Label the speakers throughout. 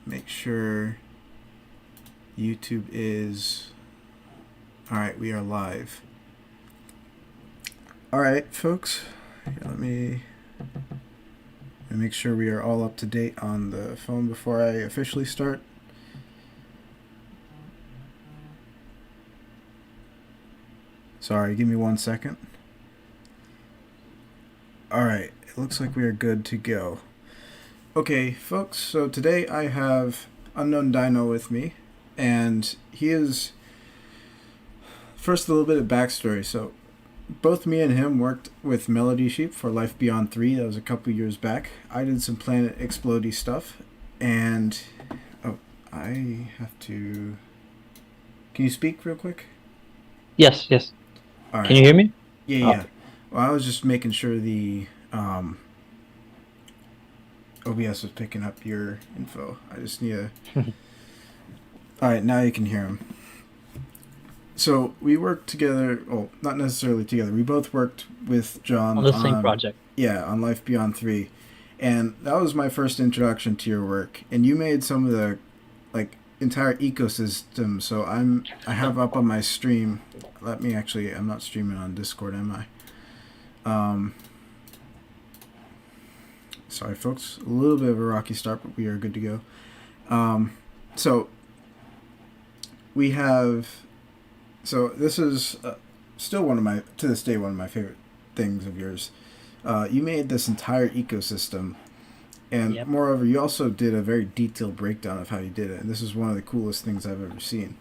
Speaker 1: make sure YouTube is... Alright, we are live. Alright, folks. Let me make sure we are all up to date on the phone before I officially start. Sorry, give me 1 second. Alright, it looks like we are good to go. Okay, folks, so today I have UnknownDino with me, and he is... First, a little bit of backstory. So, both me and him worked with Melody Sheep for Life Beyond 3. That was a couple years back. I did some Planet Explodey stuff, and... Oh, I have to... Can you speak real quick?
Speaker 2: Yes.
Speaker 1: All right.
Speaker 2: Can you hear me?
Speaker 1: Yeah. Well, I was just making sure the OBS was picking up your info. I just need to... All right, now you can hear him. So we worked together, well, not necessarily together. We both worked with John
Speaker 2: On the same project.
Speaker 1: Yeah, on Life Beyond 3. And that was my first introduction to your work. And you made some of the entire ecosystem. So I have up on my stream. I'm not streaming on Discord, am I? Sorry folks, a little bit of a rocky start, but we are good to go. So this is still to this day, one of my favorite things of yours. You made this entire ecosystem, and
Speaker 2: Yep.
Speaker 1: Moreover, you also did a very detailed breakdown of how you did it, and this is one of the coolest things I've ever seen,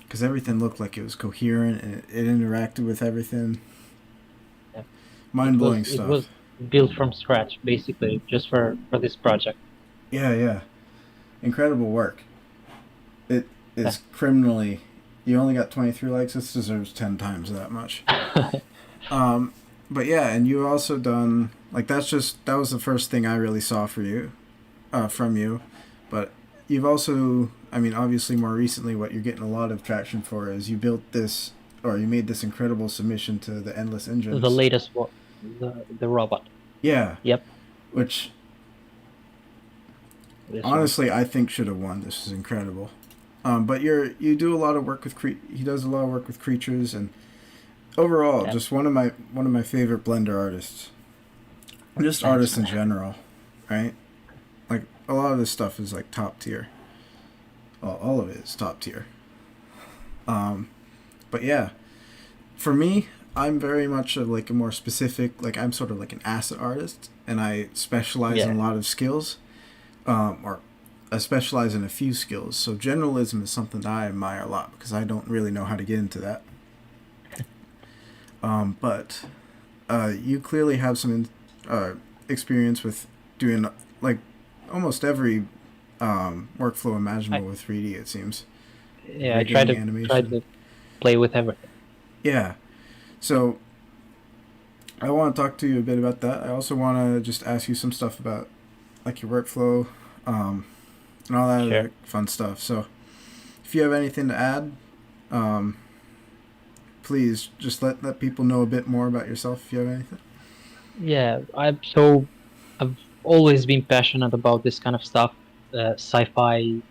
Speaker 1: because everything looked like it was coherent, and it interacted with everything.
Speaker 2: Yep.
Speaker 1: Mind-blowing stuff.
Speaker 2: It was built from scratch, basically, just for this project.
Speaker 1: Yeah. Incredible work. It is criminally... You only got 23 likes. This deserves 10 times that much. But yeah, and you also done... that was the first thing I really saw from you. But you've also... obviously more recently what you're getting a lot of traction for is you built this... Or you made this incredible submission to the Endless Engines.
Speaker 2: The latest one. The robot.
Speaker 1: Yeah.
Speaker 2: Yep.
Speaker 1: Which... honestly, I think should have won. This is incredible. But you do a lot of work with he does a lot of work with creatures, and overall, just one of my favorite Blender artists. Just artists in general, right? Like a lot of this stuff is like top tier. Well, all of it is top tier. But yeah, for me, I'm very much a more specific. I'm sort of like an asset artist, and I specialize in a lot of skills, or I specialize in a few skills. So generalism is something that I admire a lot because I don't really know how to get into that. But you clearly have some experience with doing almost every workflow imaginable with 3D, it seems.
Speaker 2: Yeah, I tried to play with everything.
Speaker 1: Yeah. So I want to talk to you a bit about that. I also want to just ask you some stuff about your workflow, and all that other fun stuff. So if you have anything to add, please just let people know a bit more about yourself if you have anything.
Speaker 2: Yeah, I've always been passionate about this kind of stuff, sci-fi,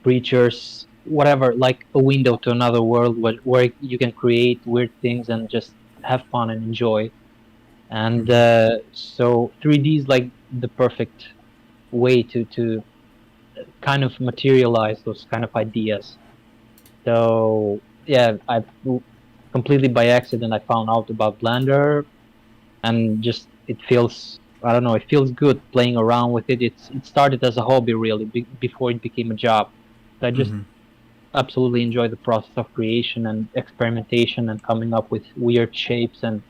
Speaker 2: creatures, whatever, like a window to another world where you can create weird things and just have fun and enjoy. And so 3D is like the perfect way to kind of materialize those kind of ideas. So yeah, I completely by accident I found out about Blender, and just it feels good playing around with it. It started as a hobby really before it became a job. So I just absolutely enjoy the process of creation and experimentation and coming up with weird shapes and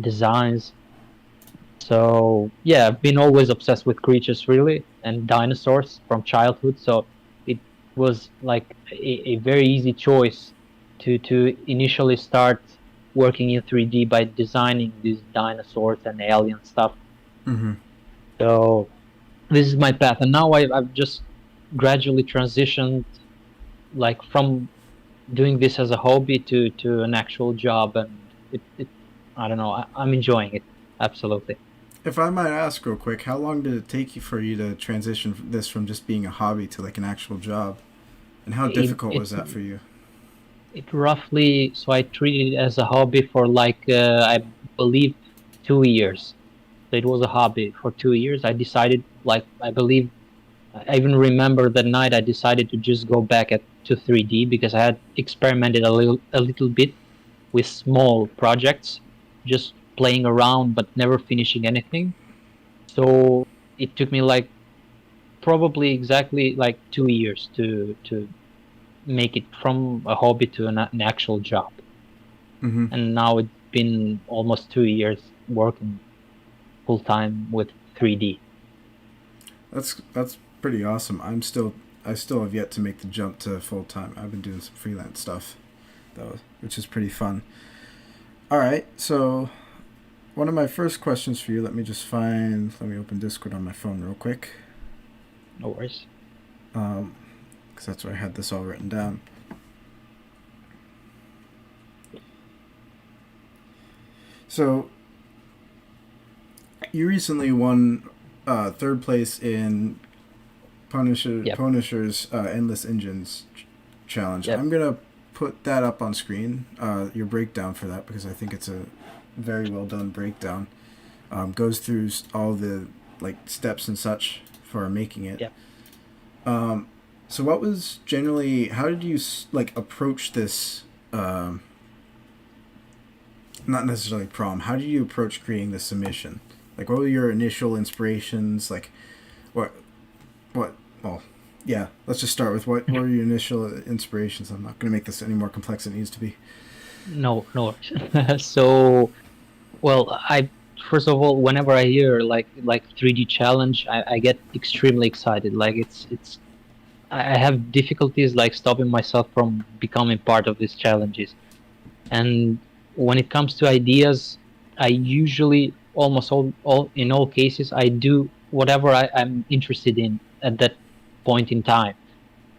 Speaker 2: designs. So yeah, I've been always obsessed with creatures really, and dinosaurs from childhood. So it was like a very easy choice to initially start working in 3D by designing these dinosaurs and alien stuff. So this is my path, and now I've just gradually transitioned from doing this as a hobby to an actual job, and it I don't know, I'm enjoying it absolutely.
Speaker 1: If I might ask real quick, how long did it take you for you to transition this from just being a hobby to like an actual job? And how
Speaker 2: It
Speaker 1: difficult
Speaker 2: it
Speaker 1: was that for you?
Speaker 2: it roughly, so I treated it as a hobby for like I believe 2 years. So it was a hobby for 2 years. I decided, like, I believe, I even remember that night I decided to just go back to 3D because I had experimented a little bit with small projects, just playing around but never finishing anything. So it took me like probably exactly like 2 years to make it from a hobby to an actual job.
Speaker 1: Mm-hmm.
Speaker 2: And now it's been almost 2 years working full time with 3D.
Speaker 1: That's pretty awesome. I still have yet to make the jump to full time. I've been doing some freelance stuff though, which is pretty fun. All right, so one of my first questions for you. Let me open Discord on my phone real quick,
Speaker 2: No worries.
Speaker 1: because that's where I had this all written down. So you recently won third place in
Speaker 2: Yep.
Speaker 1: Punisher's Endless Engines challenge.
Speaker 2: Yep.
Speaker 1: I'm gonna put that up on screen. Your breakdown for that because I think it's a very well done breakdown. Goes through all the like steps and such for making it.
Speaker 2: Yep.
Speaker 1: So what was generally? How did you like approach this? Not necessarily problem. How did you approach creating the submission? Like, what were your initial inspirations? Like, what, what? Well, yeah. Let's just start with what were your initial inspirations. I'm not going to make this any more complex than it needs to be.
Speaker 2: No, no worries. So, well, I first of all, whenever I hear like 3D challenge, I get extremely excited. Like I have difficulties like stopping myself from becoming part of these challenges. And when it comes to ideas, I usually almost all in all cases I do whatever I'm interested in at that point in time.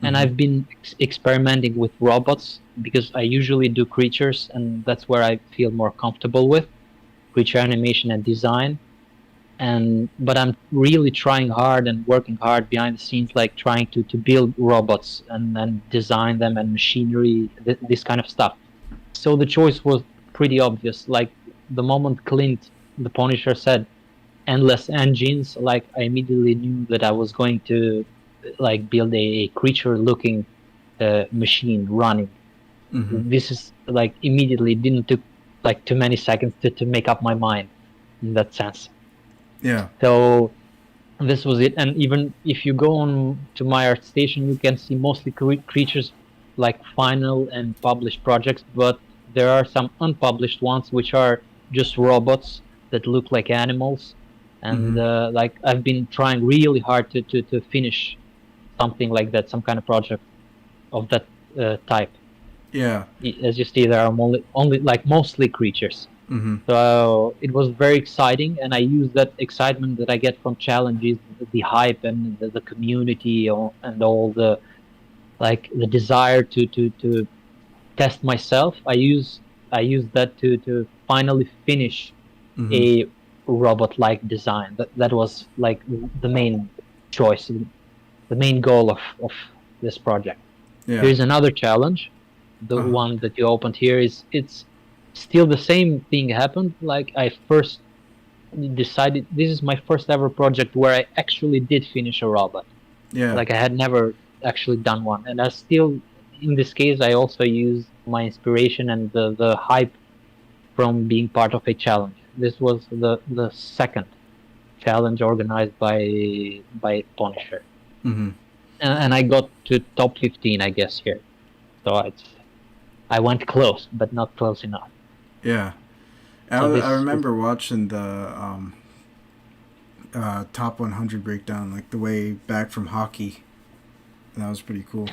Speaker 2: And
Speaker 1: Mm-hmm.
Speaker 2: I've been experimenting with robots because I usually do creatures, and that's where I feel more comfortable with creature animation and design. And but I'm really trying hard and working hard behind the scenes, like trying to build robots and design them and machinery, this kind of stuff. So the choice was pretty obvious. Like the moment Clint, the Punisher, said endless engines, like I immediately knew that I was going to like build a creature-looking machine running.
Speaker 1: Mm-hmm.
Speaker 2: This is like immediately didn't took like too many seconds to make up my mind in that sense.
Speaker 1: Yeah.
Speaker 2: So this was it. And even if you go on to my art station, you can see mostly creatures like final and published projects, but there are some unpublished ones which are just robots that look like animals. And
Speaker 1: Mm-hmm.
Speaker 2: like I've been trying really hard to finish something like that, some kind of project of that type.
Speaker 1: Yeah.
Speaker 2: As you see, there are only like mostly creatures.
Speaker 1: Mm-hmm.
Speaker 2: So it was very exciting, and I use that excitement that I get from challenges, the hype and the community, and all the like the desire to test myself. I use that to finally finish
Speaker 1: Mm-hmm.
Speaker 2: a robot-like design. That was like the main choice, the main goal of this project.
Speaker 1: Yeah.
Speaker 2: Here's another challenge. The
Speaker 1: Uh-huh.
Speaker 2: one that you opened here is it's still the same thing happened. Like I first decided this is my first ever project where I actually did finish a robot.
Speaker 1: Yeah.
Speaker 2: Like I had never actually done one, and I still, in this case, I also use my inspiration and the hype from being part of a challenge. This was the second challenge organized by Punisher,
Speaker 1: Mm-hmm.
Speaker 2: and I got to top 15, I guess here. So I went close, but not close enough.
Speaker 1: Yeah.
Speaker 2: So
Speaker 1: I
Speaker 2: this
Speaker 1: remember watching the top 100 breakdown, like the way back from hockey. And that was pretty cool.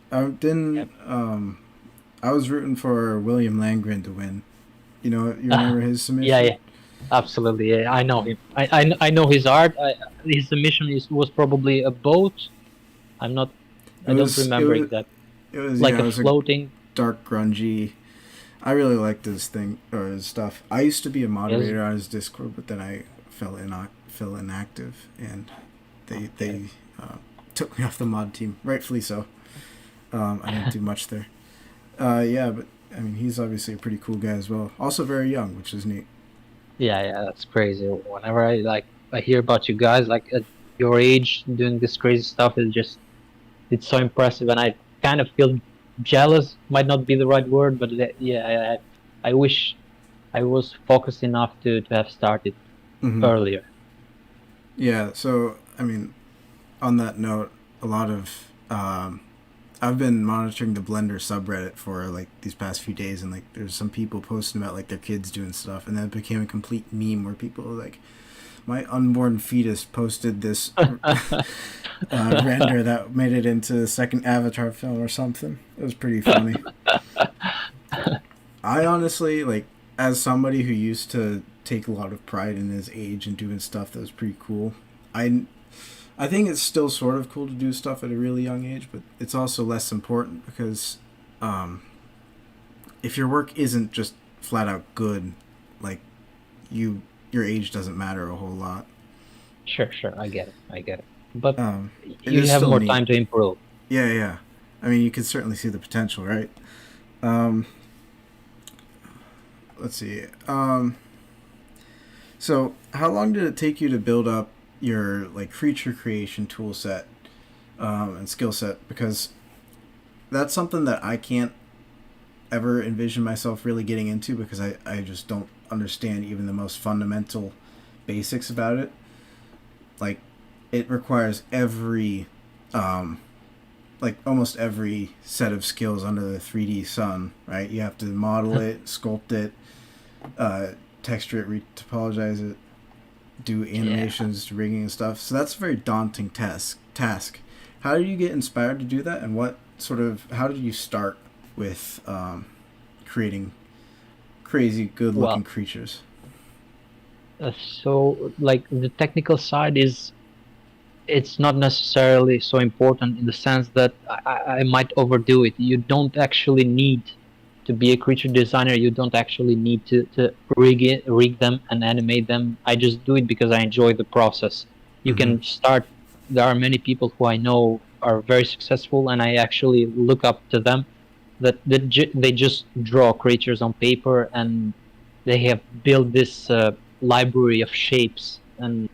Speaker 1: I didn't.
Speaker 2: Yep.
Speaker 1: I was rooting for William Langren to win. You remember his
Speaker 2: Yeah,
Speaker 1: submission?
Speaker 2: yeah, absolutely. Yeah, I know him. I know his art. His submission was probably a boat. I'm not.
Speaker 1: It
Speaker 2: I don't
Speaker 1: was. It
Speaker 2: remember
Speaker 1: was.
Speaker 2: exactly.
Speaker 1: It was.
Speaker 2: Like
Speaker 1: Yeah.
Speaker 2: a
Speaker 1: It was a
Speaker 2: floating.
Speaker 1: dark grungy. I really liked his thing or his stuff. I used to be a
Speaker 2: Yes.
Speaker 1: moderator on his Discord, but then I fell inactive, and they took me off the mod team, rightfully so. I didn't do much there. Yeah, but I mean, he's obviously a pretty cool guy as well. Also very young, which is neat.
Speaker 2: Yeah, that's crazy. Whenever I hear about you guys like at your age doing this crazy stuff, it's so impressive, and I kind of feel jealous. Might not be the right word, but yeah, I wish I was focused enough to have started
Speaker 1: Mm-hmm.
Speaker 2: earlier.
Speaker 1: Yeah. So I mean, on that note, a lot of I've been monitoring the Blender subreddit for like these past few days, and like there's some people posting about like their kids doing stuff, and then it became a complete meme where people were like, "My unborn fetus posted this render that made it into the second Avatar film or something." It was pretty funny. I honestly like, as somebody who used to take a lot of pride in his age and doing stuff that was pretty cool. I think it's still sort of cool to do stuff at a really young age, but it's also less important because um, if your work isn't just flat out good, like your age doesn't matter a whole lot.
Speaker 2: Sure, I get it. But
Speaker 1: It
Speaker 2: you
Speaker 1: is
Speaker 2: have
Speaker 1: still
Speaker 2: more
Speaker 1: neat.
Speaker 2: time to improve.
Speaker 1: Yeah, yeah. I mean, you can certainly see the potential, right? Um, let's see. So how long did it take you to build up your like creature creation tool set and skill set? Because that's something that I can't ever envision myself really getting into because I just don't understand even the most fundamental basics about it. Like, it requires um, like almost every set of skills under the 3D sun, right? You have to model it, sculpt it, uh, texture it, topologize it, do
Speaker 2: Yeah.
Speaker 1: animations, rigging and stuff. So that's a very daunting task. How did you get inspired to do that, and how did you start with creating crazy good looking
Speaker 2: Well,
Speaker 1: creatures?
Speaker 2: so like the technical side is it's not necessarily so important in the sense that I might overdo it. You don't actually need to be a creature designer. You don't actually need to rig them and animate them. I just do it because I enjoy the process. You
Speaker 1: Mm-hmm.
Speaker 2: can start. There are many people who I know are very successful, and I actually look up to them. They just draw creatures on paper, and they have built this library of shapes and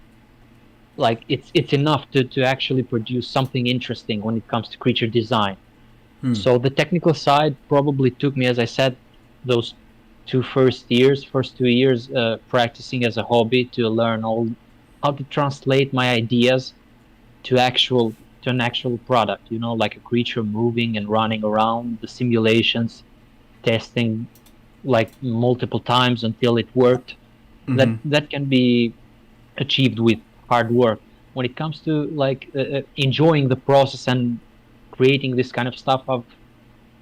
Speaker 2: like it's enough to actually produce something interesting when it comes to creature design.
Speaker 1: Hmm.
Speaker 2: So the technical side probably took me, as I said, those first 2 years practicing as a hobby to learn all how to translate my ideas to actual to an actual product, like a creature moving and running around, the simulations, testing like multiple times until it worked. that
Speaker 1: Mm-hmm.
Speaker 2: that can be achieved with hard work. When it comes to like enjoying the process and creating this kind of stuff,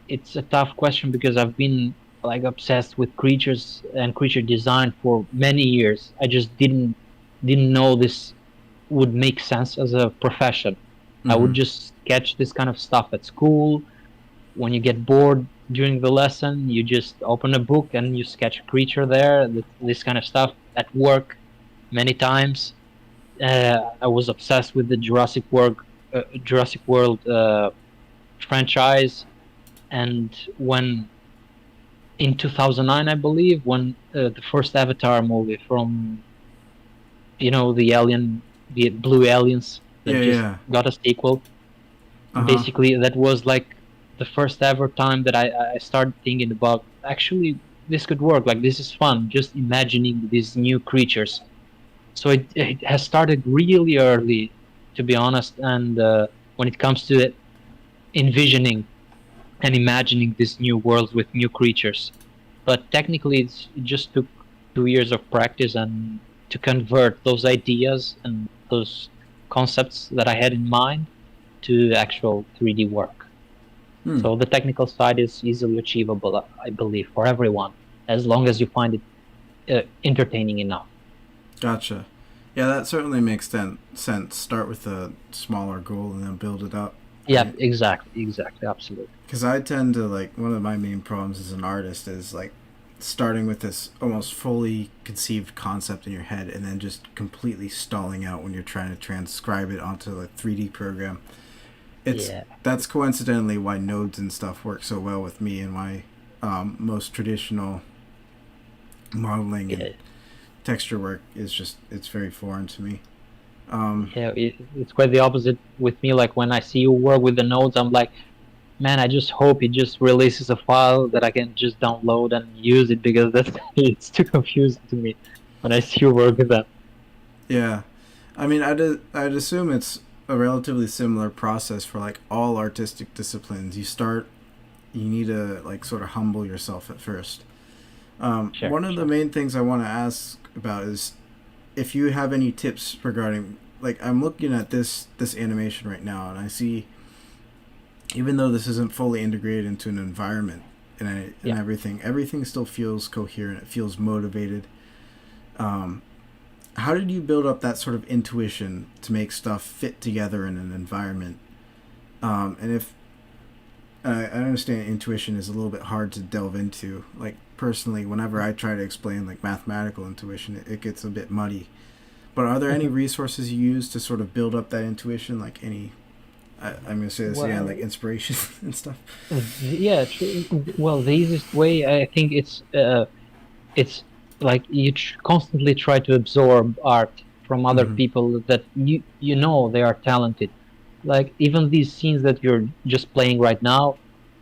Speaker 2: it's a tough question because I've been like obsessed with creatures and creature design for many years. I just didn't know this would make sense as a profession. I
Speaker 1: Mm-hmm.
Speaker 2: would just sketch this kind of stuff at school. When you get bored during the lesson, you just open a book and you sketch a creature there. This kind of stuff at work many times. I was obsessed with the Jurassic World franchise, and when in 2009, I believe, when the first Avatar movie from the the blue aliens that
Speaker 1: Yeah,
Speaker 2: just
Speaker 1: yeah.
Speaker 2: got a sequel,
Speaker 1: Uh-huh.
Speaker 2: basically that was like the first ever time that I started thinking about actually this could work. Like this is fun, just imagining these new creatures. So it has started really early, to be honest. And when it comes to it, envisioning and imagining these new worlds with new creatures, but technically it just took 2 years of practice and to convert those ideas and those concepts that I had in mind to actual 3D work.
Speaker 1: Hmm.
Speaker 2: So the technical side is easily achievable, I believe, for everyone, as long as you find it entertaining enough.
Speaker 1: Gotcha. Yeah, that certainly makes sense. Start with a smaller goal and then build it up,
Speaker 2: Yeah,
Speaker 1: right?
Speaker 2: exactly, absolutely.
Speaker 1: Because I tend to like, one of my main problems as an artist is like starting with this almost fully conceived concept in your head and then just completely stalling out when you're trying to transcribe it onto a 3D program. That's coincidentally why nodes and stuff work so well with me, and why most traditional modeling and texture work is just, it's very foreign to me.
Speaker 2: It's quite the opposite with me. Like when I see you work with the nodes, I'm like, man, I just hope it just releases a file that I can just download and use it, because that's it's too confusing to me when I see you work with that.
Speaker 1: Yeah, I mean, I'd assume it's a relatively similar process for like all artistic disciplines. You need to like sort of humble yourself at first. One of the main things I want to ask about is if you have any tips regarding, like, I'm looking at this animation right now, and I see, even though this isn't fully integrated into an environment and everything still feels coherent. It feels motivated. How did you build up that sort of intuition to make stuff fit together in an environment? And if I understand intuition is a little bit hard to delve into. Like, personally, whenever I try to explain like mathematical intuition, it gets a bit muddy. But are there any resources you use to sort of build up that intuition? Like any, I'm going to say this again, like inspiration and stuff?
Speaker 2: Yeah, well, the easiest way, I think, it's like you constantly try to absorb art from other people that you know they are talented. Like even these scenes that you're just playing right now,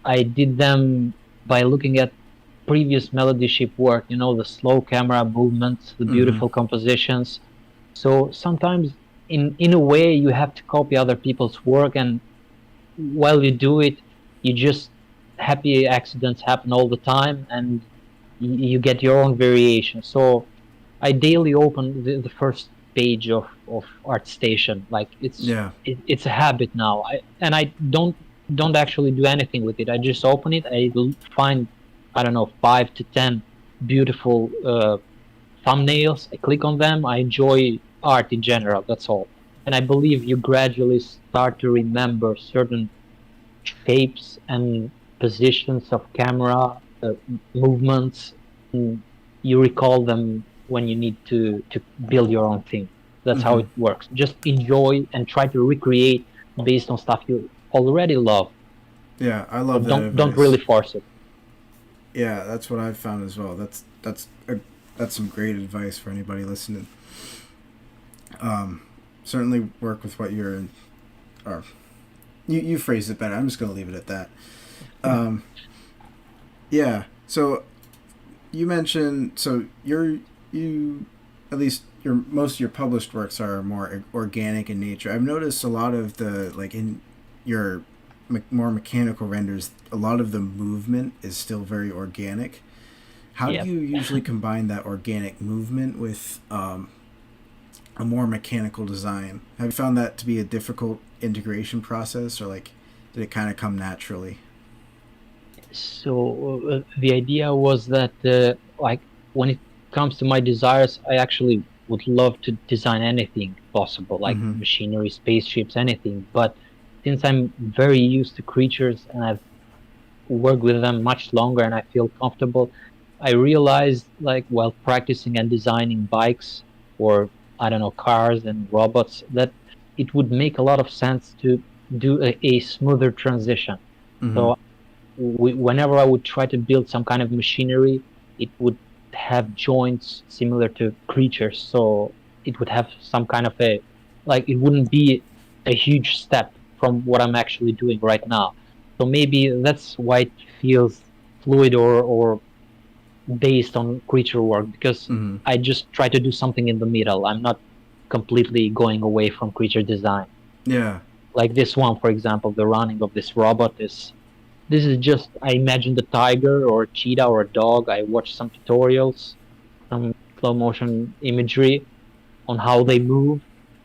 Speaker 2: I did them by looking at previous melody ship work, you know, the slow camera movements, the beautiful compositions. So sometimes in a way you have to copy other people's work, and while you do it, you just, happy accidents happen all the time, and you get your own variation. So I daily open the first page of ArtStation. Like it's a habit now. I don't actually do anything with it. I just open it. I find, I don't know, 5 to 10 beautiful thumbnails. I click on them. I enjoy art in general. That's all. And I believe you gradually start to remember certain shapes and positions of camera, movements. You recall them when you need to build your own thing. That's how it works. Just enjoy and try to recreate based on stuff you already love.
Speaker 1: Yeah, I love that.
Speaker 2: Don't really force it.
Speaker 1: Yeah, that's what I've found as well. That's some great advice for anybody listening. Certainly work with what you're in, or you phrased it better. I'm just gonna leave it at that. Yeah. So you mentioned, so you at least most of your published works are more organic in nature. I've noticed a lot of the, like, in your more mechanical renders, a lot of the movement is still very organic. How do you usually combine that organic movement with a more mechanical design? Have you found that to be a difficult integration process, or like did it kind of come naturally?
Speaker 2: So the idea was that like when it comes to my desires, I actually would love to design anything possible, like machinery, spaceships, anything. But since I'm very used to creatures and I've worked with them much longer and I feel comfortable, I realized, like, while practicing and designing bikes or, I don't know, cars and robots, that it would make a lot of sense to do a smoother transition. So whenever I would try to build some kind of machinery, it would have joints similar to creatures. So it would have some kind of a, like, it wouldn't be a huge step from what I'm actually doing right now. So maybe that's why it feels fluid or based on creature work, because I just try to do something in the middle. I'm not completely going away from creature design.
Speaker 1: Yeah.
Speaker 2: Like this one, for example, the running of this robot is, this is just, I imagined a tiger or a cheetah or a dog. I watched some tutorials, some slow motion imagery on how they move,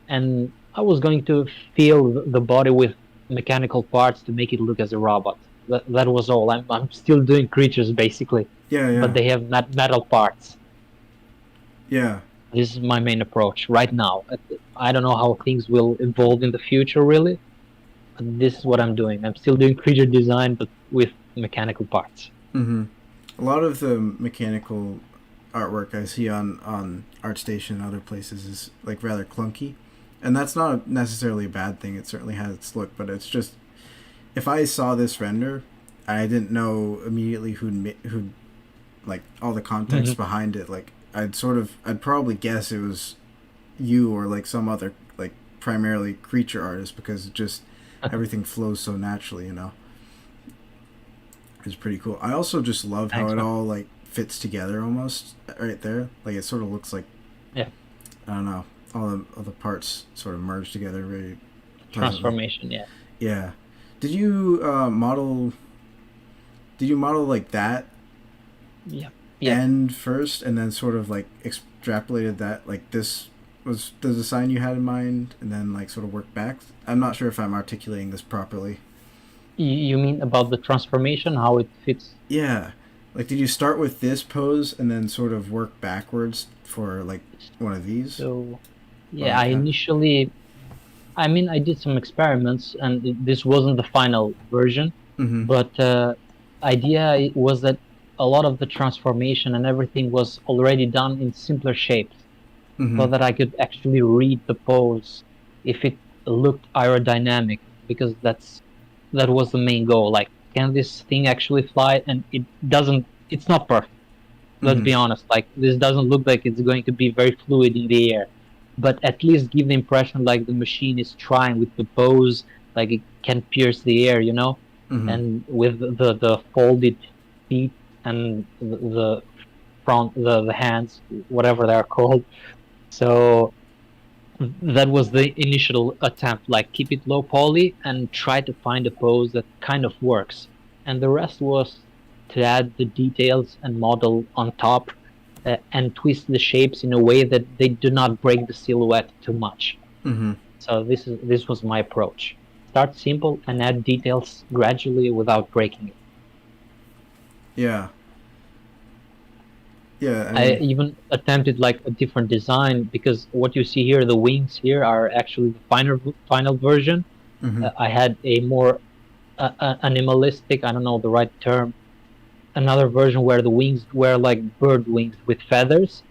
Speaker 2: and I was going to fill the body with mechanical parts to make it look as a robot. That was all. I'm still doing creatures basically.
Speaker 1: Yeah.
Speaker 2: But they have metal parts.
Speaker 1: Yeah.
Speaker 2: This is my main approach right now. I don't know how things will evolve in the future, really. But this is what I'm doing. I'm still doing creature design, but with mechanical parts.
Speaker 1: A lot of the mechanical artwork I see on ArtStation and other places is like rather clunky, and that's not necessarily a bad thing. It certainly has its look, but it's just if I saw this render, I didn't know immediately who like all the context
Speaker 2: Hmm.
Speaker 1: behind it. Like I'd probably guess it was you or like some other like primarily creature artist because it just everything flows so naturally. It's pretty cool. I also just love how
Speaker 2: Thanks,
Speaker 1: it
Speaker 2: man.
Speaker 1: all like fits together almost right there. Like it sort of looks like
Speaker 2: Yeah,
Speaker 1: I don't know all the parts sort of merge together very pleasantly.
Speaker 2: transformation. Yeah,
Speaker 1: Yeah. Did you model? Did you model like that
Speaker 2: yeah, yeah.
Speaker 1: end first and then sort of like extrapolated that like this was the design you had in mind and then like sort of work back? I'm not sure if I'm articulating this properly.
Speaker 2: You mean about the transformation, how it fits?
Speaker 1: Yeah. Like did you start with this pose and then sort of work backwards for like one of these?
Speaker 2: So,
Speaker 1: Or
Speaker 2: yeah, I
Speaker 1: like how?
Speaker 2: initially, I mean, I did some experiments, and this wasn't the final version,
Speaker 1: Mhm.
Speaker 2: but idea was that a lot of the transformation and everything was already done in simpler shapes, so
Speaker 1: Mhm.
Speaker 2: that I could actually read the pose if it looked aerodynamic, because that was the main goal. Like, can this thing actually fly? And it doesn't. It's not perfect. Let's
Speaker 1: Mhm.
Speaker 2: be honest. Like, this doesn't look like it's going to be very fluid in the air, but at least give the impression like the machine is trying with the pose, like it can pierce the air,
Speaker 1: Mhm.
Speaker 2: and with the folded feet and the front, the hands, whatever they're called. So that was the initial attempt, like keep it low poly and try to find a pose that kind of works. And the rest was to add the details and model on top, and twist the shapes in a way that they do not break the silhouette too much.
Speaker 1: Mhm.
Speaker 2: So this was my approach. Start simple and add details gradually without breaking it.
Speaker 1: Yeah. Yeah, I
Speaker 2: I
Speaker 1: mean,
Speaker 2: even attempted like a different design, because what you see here, the wings here, are actually the final version.
Speaker 1: mhm.
Speaker 2: I had a more animalistic, I don't know the right term, another version where the wings were like bird wings with feathers.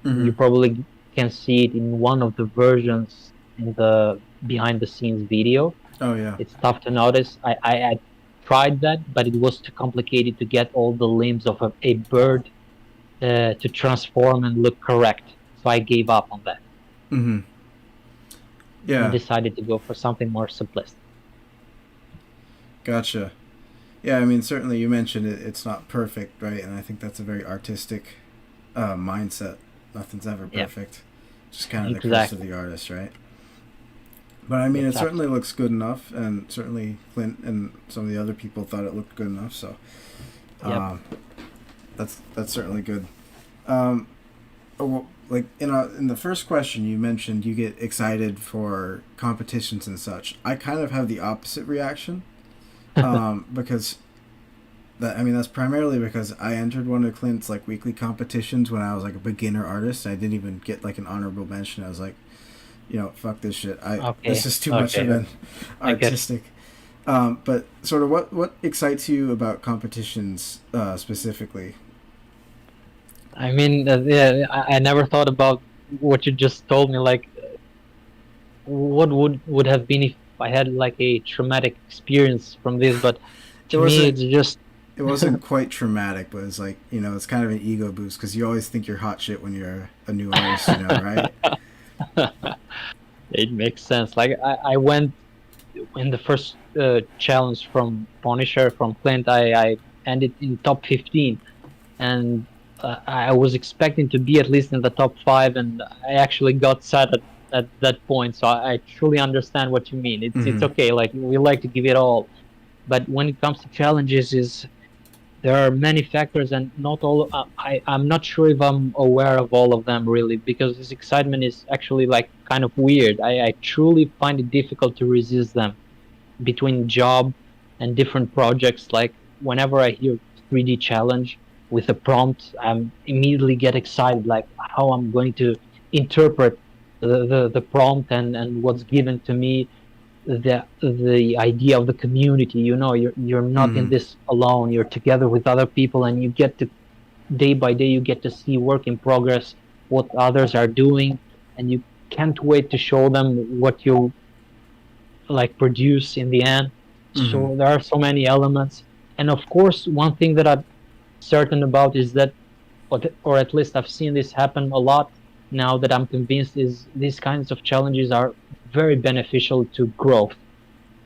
Speaker 2: You
Speaker 1: Mhm.
Speaker 2: probably can see it in one of the versions in the behind the scenes video.
Speaker 1: Oh yeah.
Speaker 2: It's tough to notice. I tried that, but it was too complicated to get all the limbs of a bird to transform and look correct. So I gave up on that
Speaker 1: Mhm.
Speaker 2: and
Speaker 1: Yeah.
Speaker 2: decided to go for something more simplistic.
Speaker 1: Gotcha. Yeah, I mean, certainly you mentioned it. It's not perfect, right? And I think that's a very artistic mindset. Nothing's ever
Speaker 2: Yeah,
Speaker 1: perfect. Just kind of the curse of
Speaker 2: exactly.
Speaker 1: the artist, right? But I mean,
Speaker 2: That's
Speaker 1: it certainly
Speaker 2: absolutely.
Speaker 1: looks good enough, and certainly Clint and some of the other people thought it looked good enough. So
Speaker 2: Yep.
Speaker 1: um, that's certainly good. Like in the first question, you mentioned you get excited for competitions and such. I kind of have the opposite reaction because that I mean that's primarily because I entered one of Clint's like weekly competitions when I was like a beginner artist. I didn't even get like an honorable mention. I was like, fuck this shit. This
Speaker 2: Okay.
Speaker 1: is too much of
Speaker 2: Okay.
Speaker 1: an
Speaker 2: I get it.
Speaker 1: artistic. But sort of what excites you about competitions specifically?
Speaker 2: I mean, yeah, I never thought about what you just told me. Like, what would have been if I had like a traumatic experience from this? But
Speaker 1: It
Speaker 2: to me,
Speaker 1: wasn't
Speaker 2: it's just
Speaker 1: it wasn't quite traumatic, but it's like it's kind of an ego boost because you always think you're hot shit when you're a new artist, right?
Speaker 2: it makes sense. Like, I went in the first challenge from Punisher from Clint. I ended in top 15, and I was expecting to be at least in the top five, and I actually got sad at that point. So I truly understand what you mean. It's
Speaker 1: Mm-hmm.
Speaker 2: okay. Like, we like to give it all, but when it comes to challenges, is there are many factors, and not all. I'm not sure if I'm aware of all of them really, because this excitement is actually like kind of weird. I truly find it difficult to resist them between job and different projects. Like, whenever I hear 3D challenge with a prompt, I'm immediately get excited, like how I'm going to interpret the prompt and what's given to me. the idea of the community. You're not in
Speaker 1: Mm-hmm.
Speaker 2: this alone. You're together with other people, and you get to day by day you get to see work in progress, what others are doing, and you can't wait to show them what you like produce in the end.
Speaker 1: Mm-hmm.
Speaker 2: So there are so many elements, and of course, one thing that I'm certain about is that, or at least I've seen this happen a lot now that I'm convinced, is these kinds of challenges are very beneficial to growth,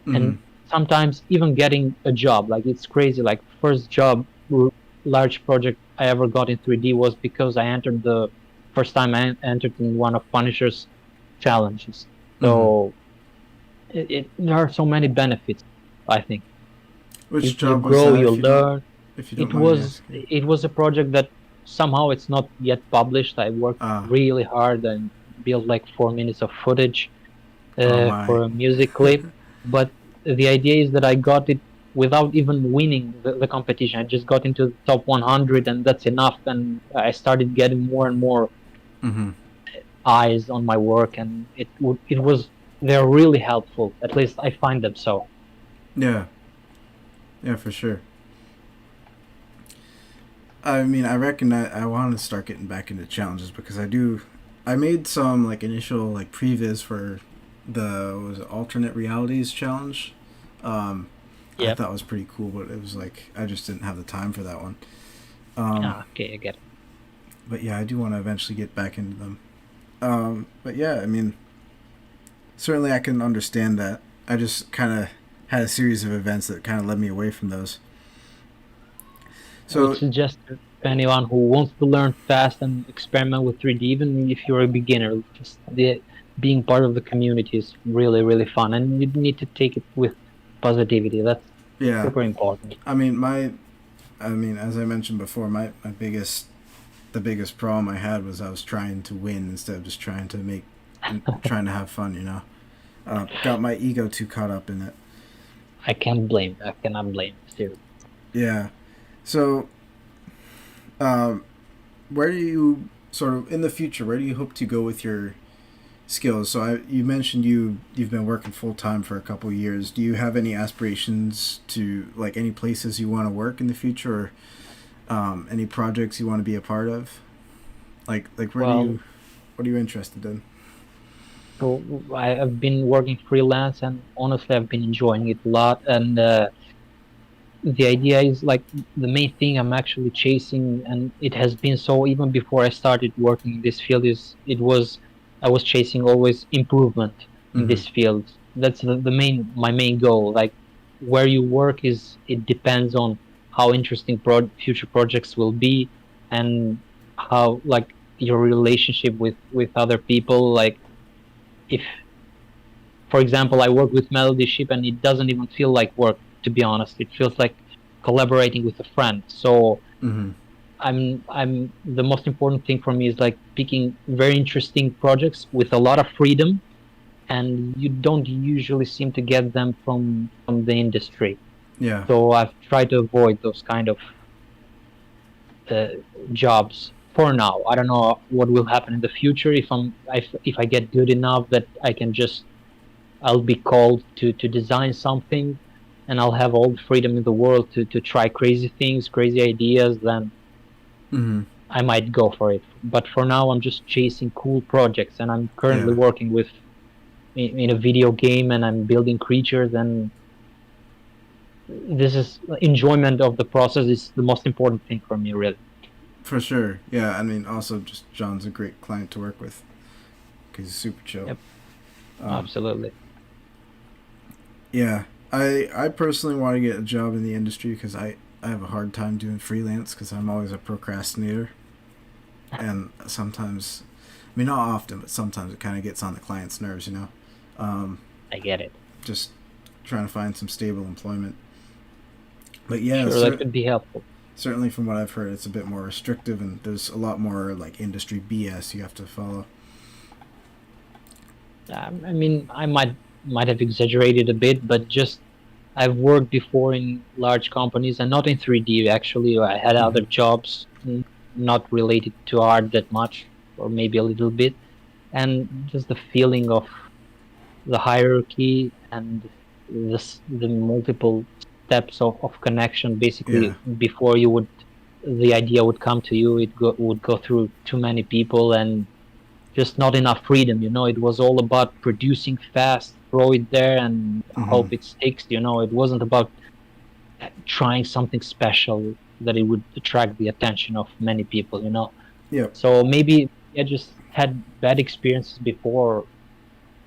Speaker 1: Mm-hmm.
Speaker 2: and sometimes even getting a job. Like, it's crazy. Like, first job, large project I ever got in 3D was because I entered the first time I entered in one of Punisher's challenges.
Speaker 1: Mm-hmm.
Speaker 2: So there are so many benefits. I think
Speaker 1: Which
Speaker 2: you
Speaker 1: job was
Speaker 2: grow,
Speaker 1: that,
Speaker 2: you learn.
Speaker 1: if you don't
Speaker 2: It
Speaker 1: mind me
Speaker 2: was
Speaker 1: asking?
Speaker 2: it was a project that somehow it's not yet published. I worked
Speaker 1: Ah.
Speaker 2: really hard and built like 4 minutes of footage
Speaker 1: Oh my.
Speaker 2: for a music clip. But the idea is that I got it without even winning the competition. I just got into the top 100, and that's enough. And I started getting more and more
Speaker 1: Mm-hmm.
Speaker 2: eyes on my work, and they're really helpful. At least I find them so.
Speaker 1: Yeah. Yeah, for sure. I mean, I reckon I want to start getting back into challenges because I do. I made some like initial like previs for the what was it, alternate realities challenge. Um, I
Speaker 2: Yep.
Speaker 1: thought was pretty cool, but it was like I just didn't have the time for that one. Um,
Speaker 2: Ah, okay, I get it.
Speaker 1: but yeah, I do want to eventually get back into them. But yeah, I mean, certainly I can understand that. I just kind of had a series of events that kind of led me away from those.
Speaker 2: I would
Speaker 1: So
Speaker 2: suggest to anyone who wants to learn fast and experiment with 3D, even if you're a beginner, just being part of the community is really, really fun, and you need to take it with positivity. That's
Speaker 1: yeah,
Speaker 2: super important.
Speaker 1: I mean as I mentioned before, my the biggest problem I had was I was trying to win instead of just trying to make and trying to have fun. Got my ego too caught up in it.
Speaker 2: I can't blame. I cannot blame. Seriously.
Speaker 1: Yeah. So, um, where do you sort of in the future? Where do you hope to go with your skills? So, you mentioned you've been working full time for a couple years. Do you have any aspirations to like any places you want to work in the future, or any projects you want to be a part of? Like where do
Speaker 2: Well,
Speaker 1: you what are you interested in?
Speaker 2: so I've been working freelance, and honestly, I've been enjoying it a lot. And the idea is like the main thing I'm actually chasing, and it has been so even before I started working in this field. I was chasing always improvement in
Speaker 1: Mm-hmm.
Speaker 2: this field. That's the main my main goal. Like, where you work is, it depends on how interesting future projects will be, and how, like, your relationship with other people. Like, if, for example, I work with Melody Ship, and it doesn't even feel like work, to be honest. It feels like collaborating with a friend. So
Speaker 1: Mm-hmm.
Speaker 2: I'm the most important thing for me is like picking very interesting projects with a lot of freedom, and you don't usually seem to get them from the industry.
Speaker 1: Yeah.
Speaker 2: So I've tried to avoid those kind of uh, jobs for now. I don't know what will happen in the future, if I get good enough that I can just, I'll be called to design something, and I'll have all the freedom in the world to try crazy things, crazy ideas. Then
Speaker 1: Mm-hmm.
Speaker 2: I might go for it. But for now, I'm just chasing cool projects, and I'm currently
Speaker 1: Yeah.
Speaker 2: working in a video game, and I'm building creatures. And this is enjoyment of the process is the most important thing for me, really.
Speaker 1: For sure. Yeah. I mean, also just John's a great client to work with because he's super chill.
Speaker 2: Yep,
Speaker 1: Um,
Speaker 2: absolutely.
Speaker 1: Yeah, I personally want to get a job in the industry because I have a hard time doing freelance because I'm always a procrastinator, and sometimes, I mean not often, but sometimes it kind of gets on the client's nerves. Um,
Speaker 2: I get it.
Speaker 1: just trying to find some stable employment. But yeah,
Speaker 2: Sure, that could be helpful.
Speaker 1: certainly from what I've heard, it's a bit more restrictive, and there's a lot more like industry BS you have to follow.
Speaker 2: I mean, I might have exaggerated a bit, but just I've worked before in large companies, and not in 3D actually. I had
Speaker 1: Mm-hmm.
Speaker 2: other jobs not related to art that much, or maybe a little bit, and just the feeling of the hierarchy and the multiple steps of connection.
Speaker 1: Yeah.
Speaker 2: Basically, before the idea would come to you, would go through too many people and just not enough freedom. It was all about producing fast, throw it there, and
Speaker 1: Mm-hmm.
Speaker 2: hope it sticks. It wasn't about trying something special that it would attract the attention of many people.
Speaker 1: Yep.
Speaker 2: So maybe I just had bad experiences before,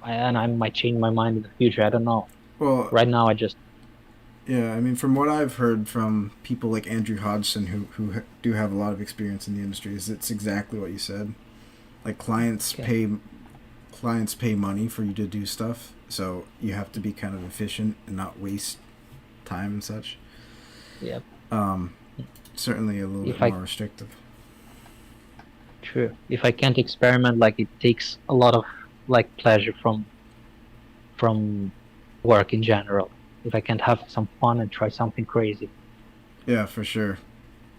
Speaker 2: and I might change my mind in the future. I don't know.
Speaker 1: Well,
Speaker 2: Right now, I just
Speaker 1: yeah. I mean, from what I've heard from people like Andrew Hodgson, who do have a lot of experience in the industry, is it's exactly what you said. Like
Speaker 2: okay.
Speaker 1: clients pay money for you to do stuff, so you have to be kind of efficient and not waste time and such.
Speaker 2: Yeah.
Speaker 1: Um, Certainly a little bit
Speaker 2: If I
Speaker 1: more restrictive.
Speaker 2: True. If I can't experiment, like it takes a lot of like pleasure from work in general. If I can't have some fun and try something crazy.
Speaker 1: Yeah, for sure.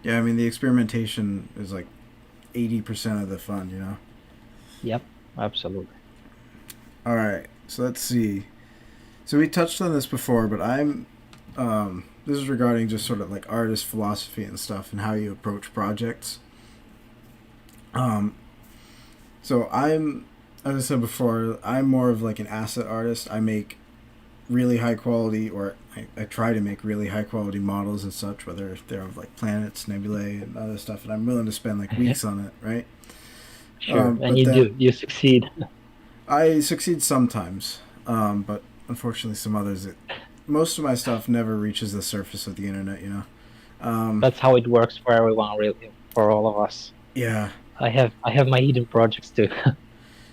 Speaker 1: Yeah, I mean the experimentation is like 80% of the fun, you know.
Speaker 2: Yep. Absolutely.
Speaker 1: All right, so let's see. So we touched on this before, but this is regarding just sort of like artist philosophy and stuff and how you approach projects. Um, so as I said before, I'm more of like an asset artist. I make really high quality, or I try to make really high quality models and such, whether they're of like planets, nebulae, and other stuff. And I'm willing to spend like weeks on it, right?
Speaker 2: Sure. And
Speaker 1: But
Speaker 2: you
Speaker 1: then
Speaker 2: do. You succeed.
Speaker 1: I succeed sometimes, but unfortunately, some others. Most of my stuff never reaches the surface of the internet, you know. Um,
Speaker 2: That's how it works for everyone, really, for all of us.
Speaker 1: yeah,
Speaker 2: I have my hidden projects too.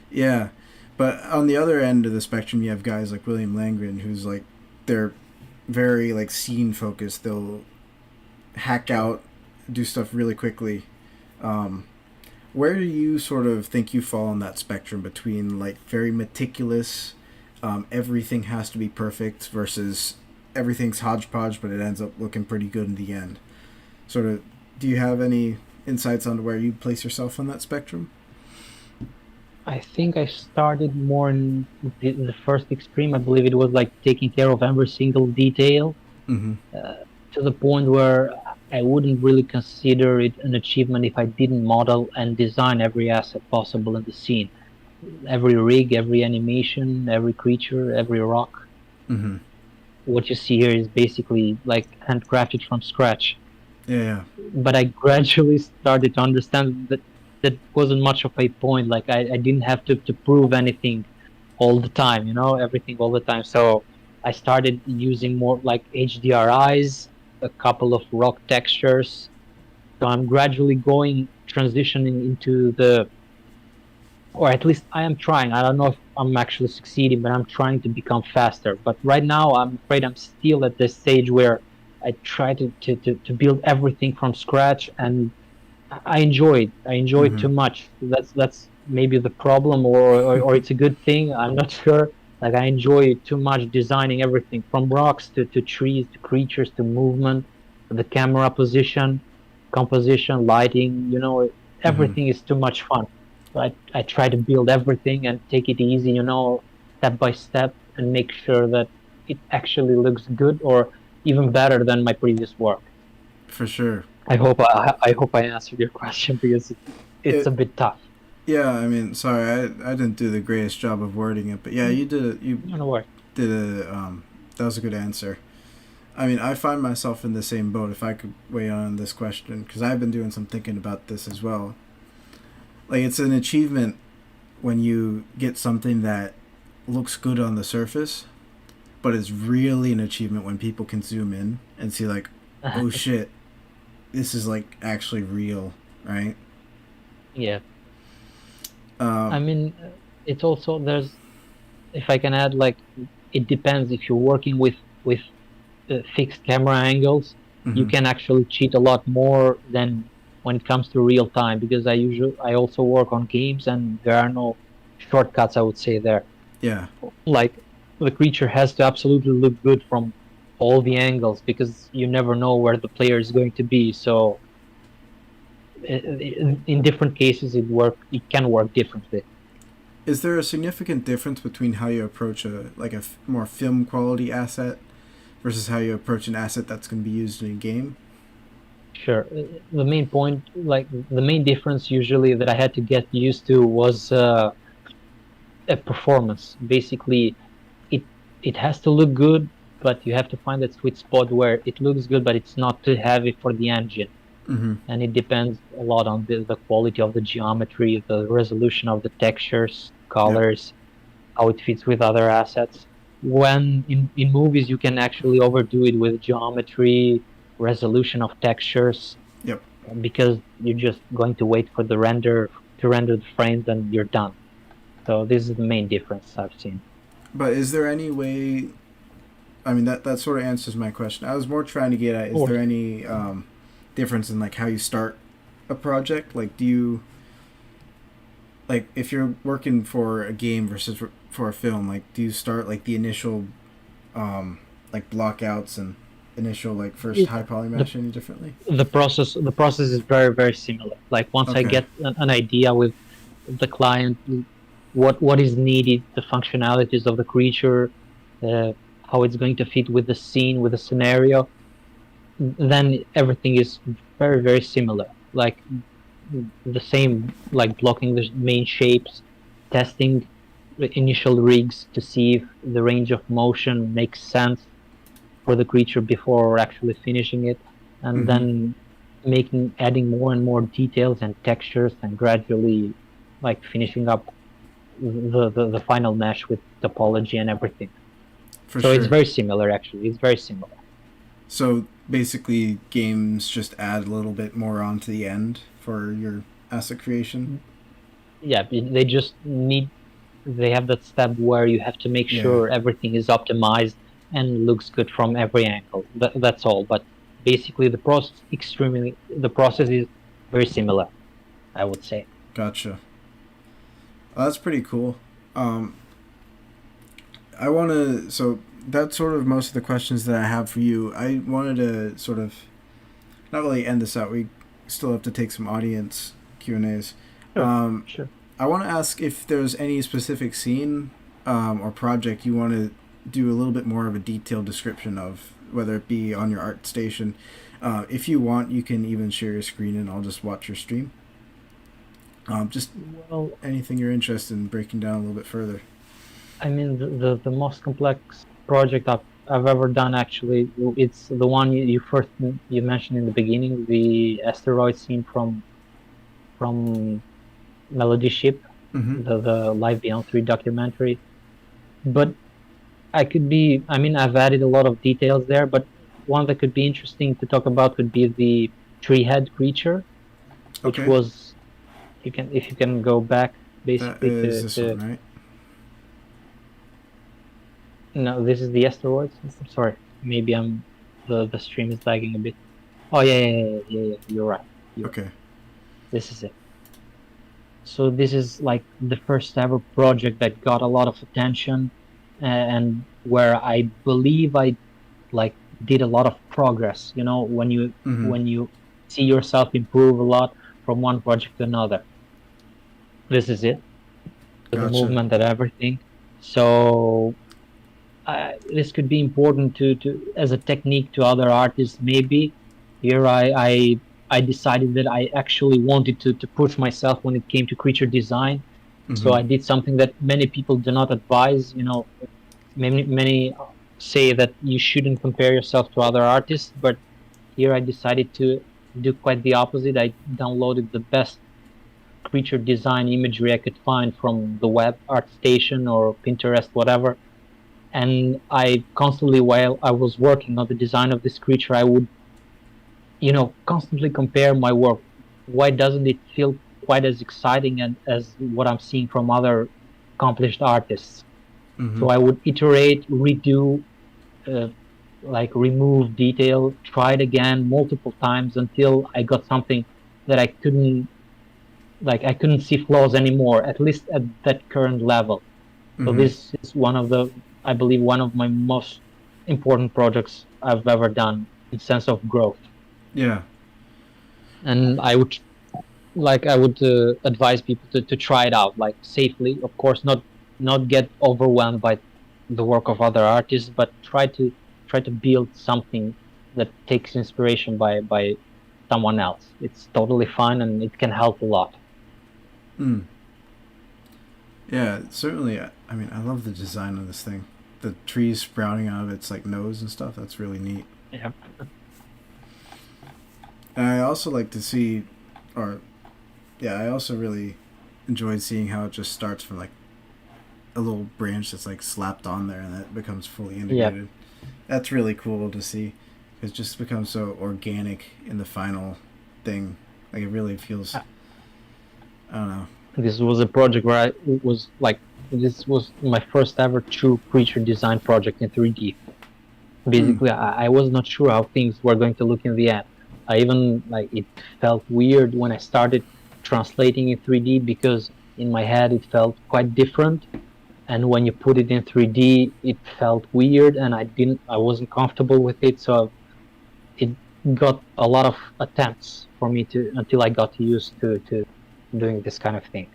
Speaker 1: yeah. But on the other end of the spectrum, you have guys like William Langren, who's like, they're very like scene focused. They'll hack out, do stuff really quickly. Um, where do you sort of think you fall on that spectrum between like very meticulous, everything has to be perfect versus everything's hodgepodge, but it ends up looking pretty good in the end? Sort of, do you have any insights on where you place yourself on that spectrum?
Speaker 2: I think I started more in the first extreme. I believe it was like taking care of every single detail,
Speaker 1: Mm-hmm.
Speaker 2: uh, to the point where I wouldn't really consider it an achievement if I didn't model and design every asset possible in the scene. Every rig, every animation, every creature, every rock.
Speaker 1: Mm-hmm.
Speaker 2: What you see here is basically like handcrafted from scratch.
Speaker 1: Yeah.
Speaker 2: But I gradually started to understand that that wasn't much of a point. Like I didn't have to prove anything all the time, everything all the time. So I started using more like HDRIs, a couple of rock textures. So I'm gradually transitioning into or at least I am trying. I don't know if I'm actually succeeding, but I'm trying to become faster. But right now, I'm afraid I'm still at this stage where I try to build everything from scratch, and I enjoy it. I enjoy it
Speaker 1: Mm-hmm.
Speaker 2: too much. That's maybe the problem, or it's a good thing. I'm not sure. Like I enjoy it too much, designing everything from rocks to trees to creatures to movement, the camera position, composition, lighting.
Speaker 1: Mm-hmm.
Speaker 2: Everything is too much fun. So I try to build everything and take it easy, step by step, and make sure that it actually looks good or even better than my previous work.
Speaker 1: For sure.
Speaker 2: I hope I answered your question because it's a
Speaker 1: It.
Speaker 2: bit tough.
Speaker 1: Yeah. I mean, sorry, I didn't do the greatest job of wording it, but yeah,
Speaker 2: Mm,
Speaker 1: you did. You
Speaker 2: No, no worries.
Speaker 1: did a. That was a good answer. I mean, I find myself in the same boat. If I could weigh on this question, because I've been doing some thinking about this as well. Like, it's an achievement when you get something that looks good on the surface, but it's really an achievement when people can zoom in and see, like, oh shit, this is like actually real, right?
Speaker 2: Yeah, I
Speaker 1: Um,
Speaker 2: mean, it's also there's if I can add, like, it depends. If you're working with fixed camera angles, you
Speaker 1: mm-hmm.
Speaker 2: can actually cheat a lot more than when it comes to real time, because I also work on games and there are no shortcuts, I would say there.
Speaker 1: Yeah.
Speaker 2: Like the creature has to absolutely look good from all the angles because you never know where the player is going to be. So in different cases it can work differently.
Speaker 1: Is there a significant difference between how you approach a more film quality asset versus how you approach an asset that's going to be used in a game?
Speaker 2: Sure. The main point, like the main difference usually that I had to get used to was a performance. Basically, it it has to look good, but you have to find that sweet spot where it looks good, but it's not too heavy for the engine.
Speaker 1: Mm-hmm.
Speaker 2: And it depends a lot on the quality of the geometry, the resolution of the textures,
Speaker 1: Yep.
Speaker 2: colors, how it fits with other assets. When in movies, you can actually overdo it with geometry, resolution of textures,
Speaker 1: Yep.
Speaker 2: because you're just going to wait for the render to render the frames and you're done. So this is the main difference I've seen.
Speaker 1: But is there any way? I mean, that sort of answers my question. I was more trying to get at:
Speaker 2: Of
Speaker 1: is there
Speaker 2: course.
Speaker 1: any difference in like how you start a project? Like, do you like if you're working for a game versus for a film? Like, do you start like the initial like blockouts and initial like first
Speaker 2: It,
Speaker 1: high poly
Speaker 2: the
Speaker 1: mesh any differently?
Speaker 2: the process is very similar. Like once I
Speaker 1: Okay.
Speaker 2: get an idea with the client, what is needed, the functionalities of the creature, uh, how it's going to fit with the scene, with the scenario, then everything is very similar. Like the same, like blocking the main shapes, testing the initial rigs to see if the range of motion makes sense for the creature before actually finishing it, and
Speaker 1: Mm-hmm.
Speaker 2: then adding more and more details and textures, and gradually like finishing up the final mesh with topology and everything.
Speaker 1: For
Speaker 2: So it's
Speaker 1: sure.
Speaker 2: very similar, actually. It's very similar.
Speaker 1: So basically, games just add a little bit more onto the end for your asset creation.
Speaker 2: Yeah, they have that step where you have to make
Speaker 1: Yeah.
Speaker 2: sure everything is optimized and looks good from every angle. That's all. But basically, the process is very similar, I would say.
Speaker 1: Gotcha. That's pretty cool. Um, I want to. So that's sort of most of the questions that I have for you. I wanted to sort of not really end this out. We still have to take some audience Q and A's.
Speaker 2: Sure,
Speaker 1: Um,
Speaker 2: sure.
Speaker 1: I want to ask if there's any specific scene or project you want to do a little bit more of a detailed description of, whether it be on your art station. If you want, you can even share your screen and I'll just watch your stream. Just
Speaker 2: Well,
Speaker 1: anything you're interested in breaking down a little bit further.
Speaker 2: I mean, the most complex project I've ever done, actually, it's the one you mentioned in the beginning, the asteroid scene from Melody Ship,
Speaker 1: Mm-hmm.
Speaker 2: the Live Beyond 3 documentary. But I mean, I've added a lot of details there, but one that could be interesting to talk about would be the tree head creature, which
Speaker 1: Okay.
Speaker 2: was, if you can go back
Speaker 1: That
Speaker 2: basically
Speaker 1: is this one, right?
Speaker 2: no, this is the asteroids. I'm sorry, maybe the stream is lagging a bit. Oh yeah. You're right. You're right.
Speaker 1: Okay.
Speaker 2: This is it. So this is like the first ever project that got a lot of attention, and where I believe I like did a lot of progress.
Speaker 1: Mm-hmm.
Speaker 2: When you see yourself improve a lot from one project to another. This is it. The
Speaker 1: Gotcha.
Speaker 2: movement and everything. So this could be important to as a technique to other artists. Maybe here I decided that I actually wanted to push myself when it came to creature design. So
Speaker 1: Mm-hmm.
Speaker 2: I did something that many people do not advise. Many say that you shouldn't compare yourself to other artists, but here I decided to do quite the opposite. I downloaded the best creature design imagery I could find from the web, ArtStation or Pinterest, whatever. And I constantly, while I was working on the design of this creature, I would, constantly compare my work. Why doesn't it feel quite as exciting and as what I'm seeing from other accomplished artists?
Speaker 1: Mm-hmm.
Speaker 2: So I would iterate, redo, uh, like remove detail, try it again multiple times until I got something that I couldn't see flaws anymore, at least at that current level. So
Speaker 1: Mm-hmm.
Speaker 2: this is I believe, one of my most important projects I've ever done in sense of growth.
Speaker 1: Yeah.
Speaker 2: And I would like I would advise people to try it out, like safely, of course, not get overwhelmed by the work of other artists, but try to build something that takes inspiration by someone else. It's totally fine and it can help a lot.
Speaker 1: Mm. Yeah, certainly. I mean, I love the design of this thing. The trees sprouting out of its like nose and stuff. That's really neat.
Speaker 2: Yeah.
Speaker 1: And I also like to see, or yeah, I also really enjoyed seeing how it just starts from like a little branch that's like slapped on there and that becomes fully
Speaker 2: Yeah.
Speaker 1: integrated. That's really cool to see. It just becomes so organic in the final thing. Like it really feels. I don't know.
Speaker 2: This was a project where I was like, this was my first ever true creature design project in 3D.
Speaker 1: Mm.
Speaker 2: Basically, I was not sure how things were going to look in the end. I even like it felt weird when I started translating in 3D because in my head it felt quite different, and when you put it in 3D, it felt weird, and I wasn't comfortable with it. So it got a lot of attempts for me to until I got used to doing this kind of thing.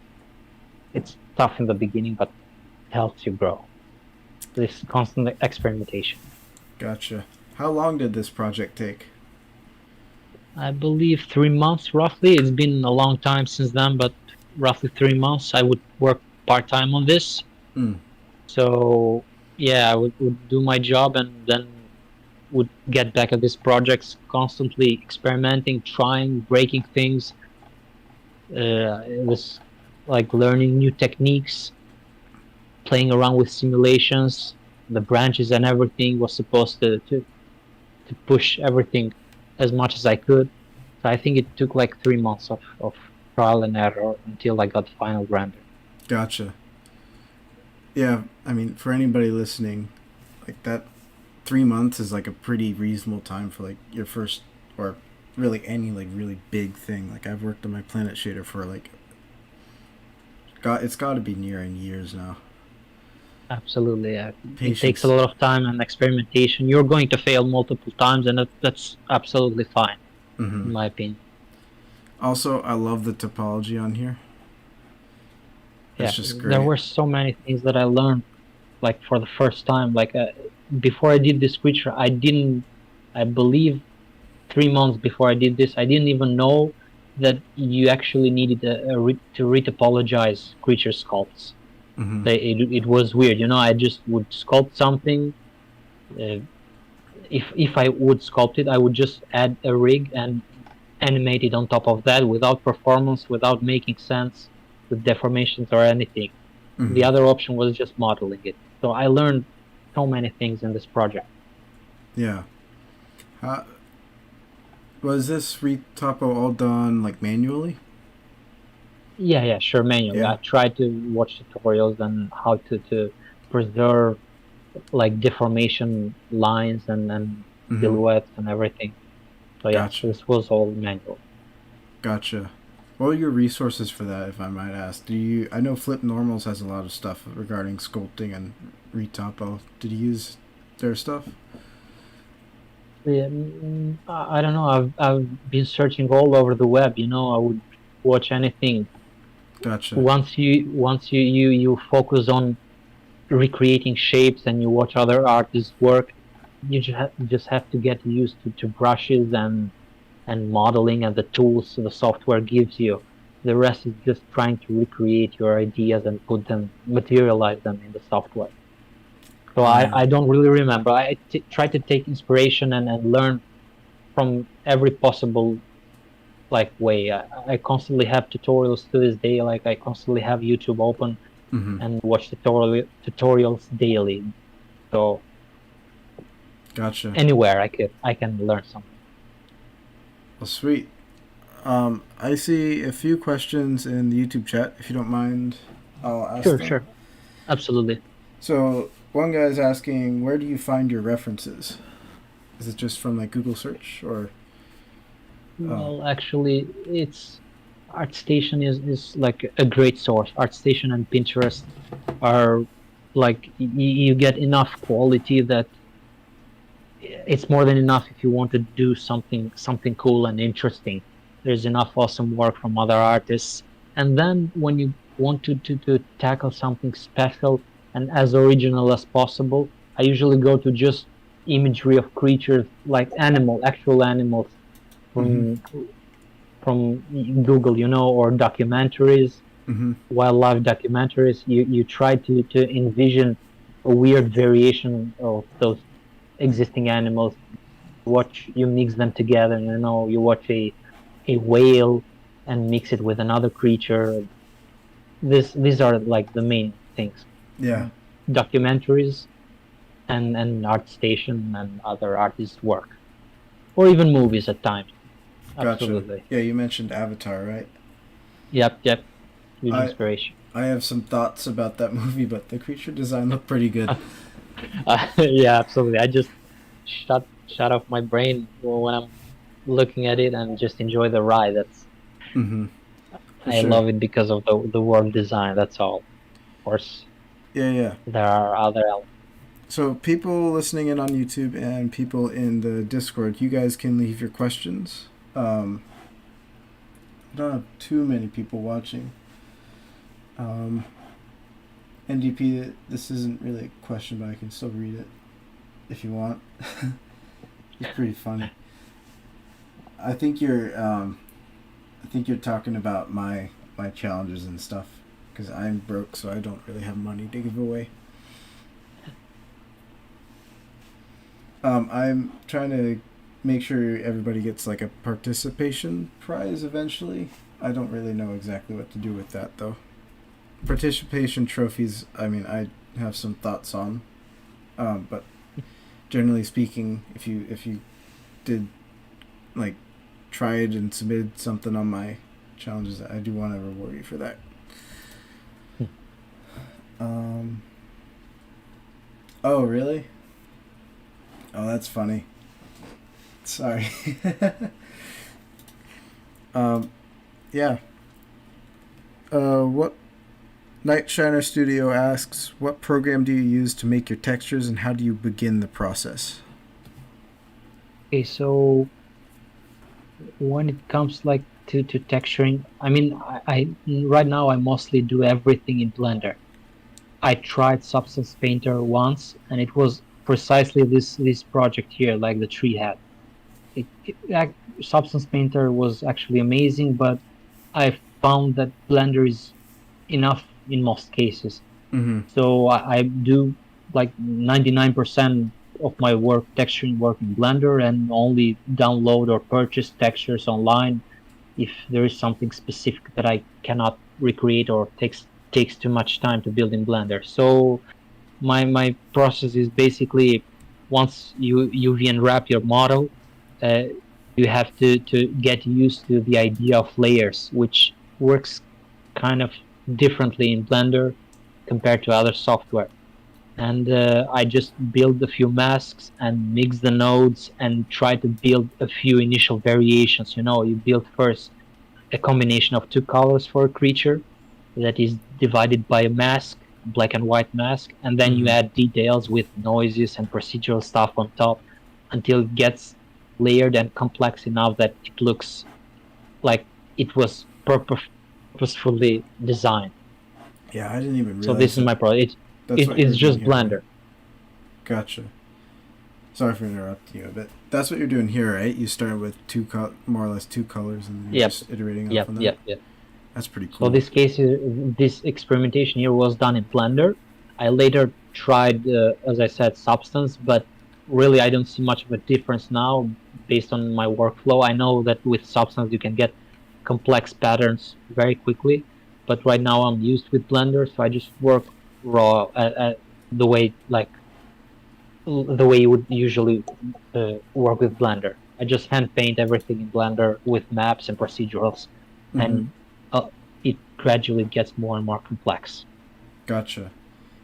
Speaker 2: It's tough in the beginning, but it helps you grow. This constant experimentation.
Speaker 1: Gotcha. How long did this project take?
Speaker 2: I believe 3 months roughly. It's been a long time since then, but roughly 3 months. I would work part time on this.
Speaker 1: Mm.
Speaker 2: So yeah, I would do my job and then would get back at these projects, constantly experimenting, trying, breaking things. It was like learning new techniques, playing around with simulations, the branches and everything. Was supposed to push everything as much as I could. So I think it took like 3 months of trial and error until I got the final render.
Speaker 1: Gotcha. Yeah, I mean, for anybody listening, like that 3 months is like a pretty reasonable time for like your first or really any like really big thing. Like I've worked on my planet shader for like it's got to be nearing years now.
Speaker 2: Absolutely, yeah. It takes a
Speaker 1: Patience.
Speaker 2: lot of time and experimentation. You're going to fail multiple times, and that's absolutely fine,
Speaker 1: Mm-hmm.
Speaker 2: in my opinion.
Speaker 1: Also, I love the topology on here. It's
Speaker 2: Yeah,
Speaker 1: just
Speaker 2: there
Speaker 1: great.
Speaker 2: were so many things that I learned, like for the first time. Like before I did this creature, I didn't. I believe 3 months before I did this, I didn't even know that you actually needed to retopologize creature sculpts.
Speaker 1: Mm-hmm.
Speaker 2: It was weird, you know. I just would sculpt something. Uh, if I would sculpt it, I would just add a rig and animate it on top of that without performance, without making sense, with deformations or anything. The
Speaker 1: Mm-hmm.
Speaker 2: other option was just modeling it. So I learned so many things in this project.
Speaker 1: Yeah. How, was this retopo all done like manually?
Speaker 2: Yeah, yeah, sure, manually.
Speaker 1: Yeah.
Speaker 2: I tried to watch tutorials on how to preserve like deformation lines and
Speaker 1: Mm-hmm.
Speaker 2: silhouettes and everything. So yeah,
Speaker 1: Gotcha.
Speaker 2: this was all manual.
Speaker 1: Gotcha. What are your resources for that, if I might ask? Do you? I know Flip Normals has a lot of stuff regarding sculpting and retopo. Did you use their stuff?
Speaker 2: Yeah, I don't know. I've been searching all over the web. You know, I would watch anything.
Speaker 1: Gotcha.
Speaker 2: Once you focus on recreating shapes and you watch other artists work, you just have to get used to brushes and modeling and the tools the software gives you. The rest is just trying to recreate your ideas and materialize them in the software. So
Speaker 1: Yeah.
Speaker 2: I don't really remember. I try to take inspiration and learn from every possible like way. I constantly have tutorials to this day. Like I constantly have YouTube open
Speaker 1: Mm-hmm.
Speaker 2: and watch tutorials daily. So
Speaker 1: Gotcha.
Speaker 2: anywhere I can learn something.
Speaker 1: Well, sweet. I see a few questions in the YouTube chat. If you don't mind, I'll ask
Speaker 2: Sure,
Speaker 1: them.
Speaker 2: sure, absolutely.
Speaker 1: So one guy's asking, where do you find your references? Is it just from like Google search or? Oh.
Speaker 2: Well, actually, it's ArtStation is like a great source. ArtStation and Pinterest are like you get enough quality that it's more than enough if you want to do something cool and interesting. there's enough awesome work from other artists. And then when you want to tackle something special and as original as possible, I usually go to just imagery of creatures like actual animals
Speaker 1: Mm-hmm.
Speaker 2: from Google, or documentaries,
Speaker 1: Mm-hmm.
Speaker 2: wildlife documentaries. You try to envision a weird variation of those existing animals. You mix them together. You watch a whale and mix it with another creature. These are like the main things.
Speaker 1: Yeah.
Speaker 2: Documentaries and art station and other artists' work, or even movies at times.
Speaker 1: Gotcha.
Speaker 2: Absolutely.
Speaker 1: Yeah, you mentioned Avatar, right?
Speaker 2: Yep. Huge
Speaker 1: I
Speaker 2: inspiration.
Speaker 1: I have some thoughts about that movie, but the creature design looked pretty good.
Speaker 2: Yeah, absolutely. I just shut off my brain when I'm looking at it and just enjoy the ride.
Speaker 1: Mm-hmm. For
Speaker 2: I
Speaker 1: sure.
Speaker 2: love it because of the world design. That's all. Of course,
Speaker 1: Yeah, yeah.
Speaker 2: there are other elements.
Speaker 1: So people listening in on YouTube and people in the Discord, you guys can leave your questions. I don't have too many people watching. NDP, this isn't really a question, but I can still read it if you want. It's pretty funny. I think you're talking about my challenges and stuff because I'm broke, so I don't really have money to give away. I'm trying to make sure everybody gets like a participation prize eventually. I don't really know exactly what to do with that though. Participation trophies, I mean, I have some thoughts on, but generally speaking, if you did like tried and submitted something on my challenges, I do want to reward you for that. Oh really? Oh, that's funny. Sorry. Yeah. What Night Shiner Studio asks, what program do you use to make your textures and how do you begin the process?
Speaker 2: Okay, so when it comes like to texturing, I mean, I right now I mostly do everything in Blender. I tried Substance Painter once, and it was precisely this project here, like the tree hat. Substance Painter was actually amazing, but I found that Blender is enough in most cases.
Speaker 1: Mm-hmm.
Speaker 2: So I do like 99% of my work, texturing work in Blender, and only download or purchase textures online if there is something specific that I cannot recreate or takes too much time to build in Blender. So my process is basically once you UV unwrap your model, uh, you have to get used to the idea of layers, which works kind of differently in Blender compared to other software. And I just build a few masks and mix the nodes and try to build a few initial variations. You build first a combination of two colors for a creature that is divided by a mask, black and white mask, and then you
Speaker 1: Mm-hmm.
Speaker 2: add details with noises and procedural stuff on top until it gets layered and complex enough that it looks like it was purposefully designed.
Speaker 1: Yeah, I didn't even
Speaker 2: So this
Speaker 1: realize
Speaker 2: is
Speaker 1: that
Speaker 2: my project.
Speaker 1: that's what you
Speaker 2: It's
Speaker 1: were doing
Speaker 2: just
Speaker 1: here, right?
Speaker 2: Blender.
Speaker 1: Gotcha. Sorry for interrupting you a bit. That's what you're doing here, right? You start with more or less two colors, and then you're
Speaker 2: Yep,
Speaker 1: just iterating off
Speaker 2: yep,
Speaker 1: on that.
Speaker 2: yep, yep.
Speaker 1: That's pretty
Speaker 2: So
Speaker 1: cool.
Speaker 2: this experimentation here was done in Blender. I later tried, as I said, Substance, but really I don't see much of a difference now based on my workflow. I know that with Substance you can get complex patterns very quickly, but right now I'm used with Blender, so I just work raw the way like the way you would usually work with Blender. I just hand paint everything in Blender with maps and procedurals,
Speaker 1: Mm-hmm.
Speaker 2: and it gradually gets more and more complex.
Speaker 1: Gotcha.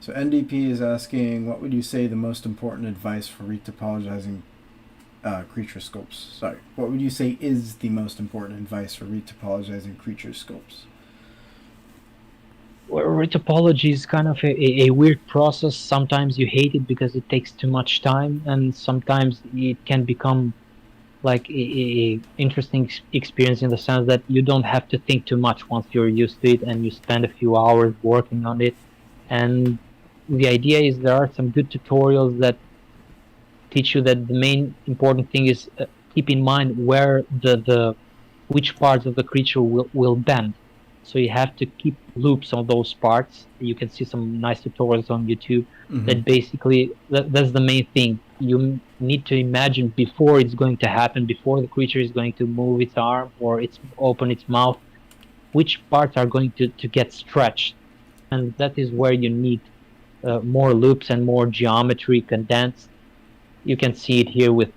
Speaker 1: So NDP is asking, what would you say the most important advice for retopologizing creature sculpts? Sorry, what would you say is the most important advice for retopologizing creature sculpts?
Speaker 2: Well, retopology is kind of a weird process. Sometimes you hate it because it takes too much time, and sometimes it can become like a interesting experience in the sense that you don't have to think too much once you're used to it and you spend a few hours working on it. And the idea is there are some good tutorials that teach you that the main important thing is keep in mind where the which parts of the creature will bend. So you have to keep loops on those parts. You can see some nice tutorials on YouTube
Speaker 1: Mm-hmm.
Speaker 2: that basically that's the main thing. You need to imagine before it's going to happen, before the creature is going to move its arm or its open its mouth, which parts are going to get stretched. And that is where you need more loops and more geometry condensed. You can see it here with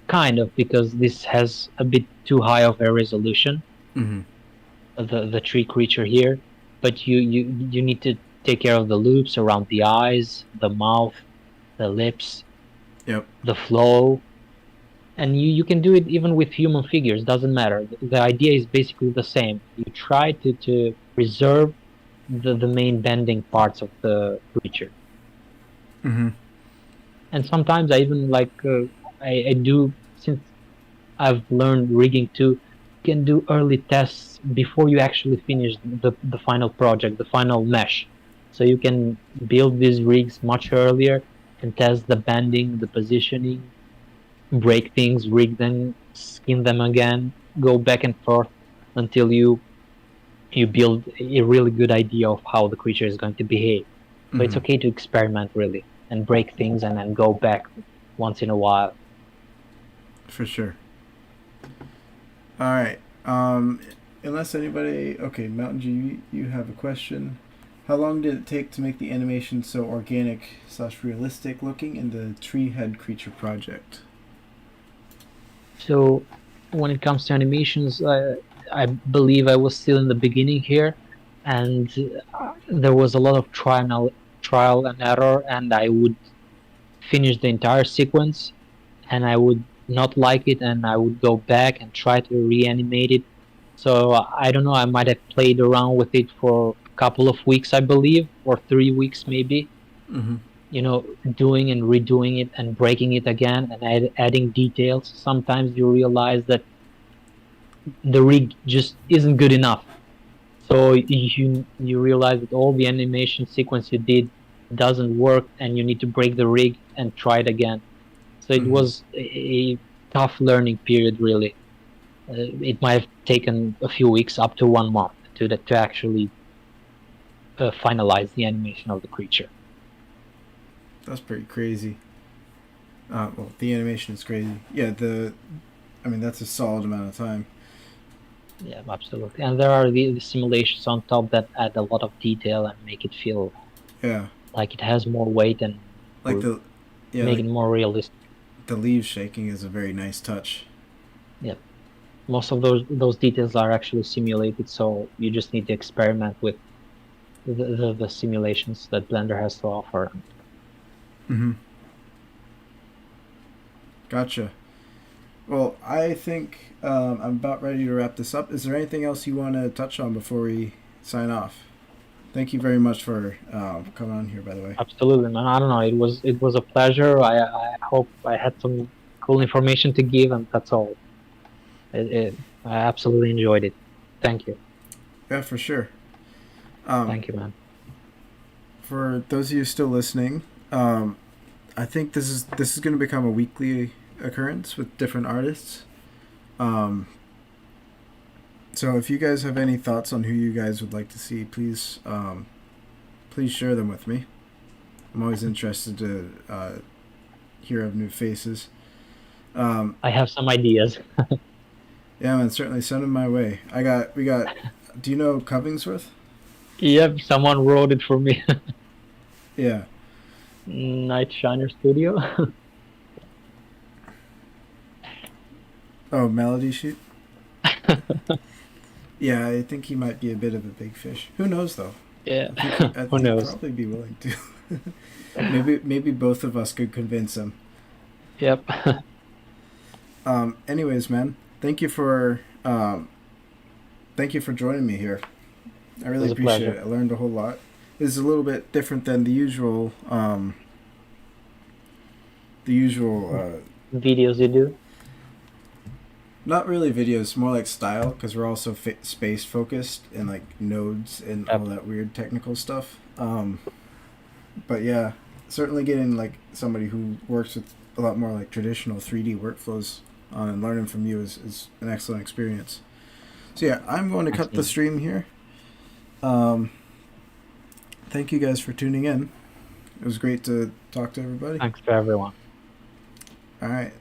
Speaker 2: kind of, because this has a bit too high of a resolution,
Speaker 1: Mm-hmm.
Speaker 2: the tree creature here, but you need to take care of the loops around the eyes, the mouth, the lips,
Speaker 1: Yep.
Speaker 2: the flow, and you can do it even with human figures. Doesn't matter. The idea is basically the same. You try to preserve the main bending parts of the creature.
Speaker 1: Mm-hmm.
Speaker 2: And sometimes I even like I do, since I've learned rigging too. You can do early tests before you actually finish the final project, the final mesh. So you can build these rigs much earlier and test the bending, the positioning, break things, rig them, skin them again, go back and forth until you build a really good idea of how the creature is going to behave. So it's
Speaker 1: Mm-hmm.
Speaker 2: okay to experiment really and break things and then go back once in a while.
Speaker 1: For sure. All right. Unless anybody, okay, Mountain G, you have a question. How long did it take to make the animation so organic / realistic looking in the tree head creature project?
Speaker 2: So when it comes to animations, I believe I was still in the beginning here, and there was a lot of trial and error, and I would finish the entire sequence, and I would not like it, and I would go back and try to reanimate it. So I don't know. I might have played around with it for a couple of weeks, I believe, or 3 weeks maybe.
Speaker 1: Mm-hmm.
Speaker 2: Doing and redoing it and breaking it again and adding details. Sometimes you realize that the rig just isn't good enough. So you realize that all the animation sequence you did doesn't work, and you need to break the rig and try it again. So it
Speaker 1: Mm-hmm.
Speaker 2: was a tough learning period, really. It might have taken a few weeks, up to 1 month, to actually finalize the animation of the creature.
Speaker 1: That's pretty crazy. Well, the animation is crazy. Yeah, I mean, that's a solid amount of time.
Speaker 2: Yeah, absolutely. And there are the simulations on top that add a lot of detail and make it feel
Speaker 1: Yeah,
Speaker 2: like it has more weight and
Speaker 1: like the, yeah,
Speaker 2: make
Speaker 1: like
Speaker 2: it more realistic.
Speaker 1: the leaves shaking is a very nice touch.
Speaker 2: Yeah, most of those details are actually simulated, so you just need to experiment with the simulations that Blender has to offer.
Speaker 1: Mm-hmm. Gotcha. Well, I think I'm about ready to wrap this up. Is there anything else you want to touch on before we sign off? Thank you very much for coming on here, by the way.
Speaker 2: Absolutely, man. I don't know. It was a pleasure. I hope I had some cool information to give, and that's all. I absolutely enjoyed it. Thank you.
Speaker 1: Yeah, for sure. Um,
Speaker 2: Thank you, man.
Speaker 1: for those of you still listening, I think this is going to become a weekly occurrence with different artists. Um, so if you guys have any thoughts on who you guys would like to see, please share them with me. I'm always interested to hear of new faces.
Speaker 2: I have some ideas.
Speaker 1: Yeah, man, certainly send them my way. We got. Do you know Covingworth?
Speaker 2: Yep, someone wrote it for me.
Speaker 1: Yeah.
Speaker 2: Night Shiner Studio.
Speaker 1: Oh, Melody Sheep. Yeah, I think he might be a bit of a big fish. Who knows though?
Speaker 2: Yeah,
Speaker 1: I
Speaker 2: who
Speaker 1: think he'd
Speaker 2: knows?
Speaker 1: probably be willing to. Maybe both of us could convince him.
Speaker 2: Yep.
Speaker 1: Anyways, man, thank you for joining me here. I
Speaker 2: It
Speaker 1: really
Speaker 2: was a
Speaker 1: appreciate
Speaker 2: pleasure.
Speaker 1: it. I learned a whole lot. This is a little bit different than the usual. The usual.
Speaker 2: Videos you do?
Speaker 1: not really videos, more like style, because we're also space focused and like nodes and all that weird technical stuff. But yeah, certainly getting like somebody who works with a lot more like traditional 3D workflows on and learning from you is an excellent experience. So yeah, I'm going to cut the stream here. Thank you guys for tuning in. It was great to talk to everybody.
Speaker 2: Thanks for everyone.
Speaker 1: All right.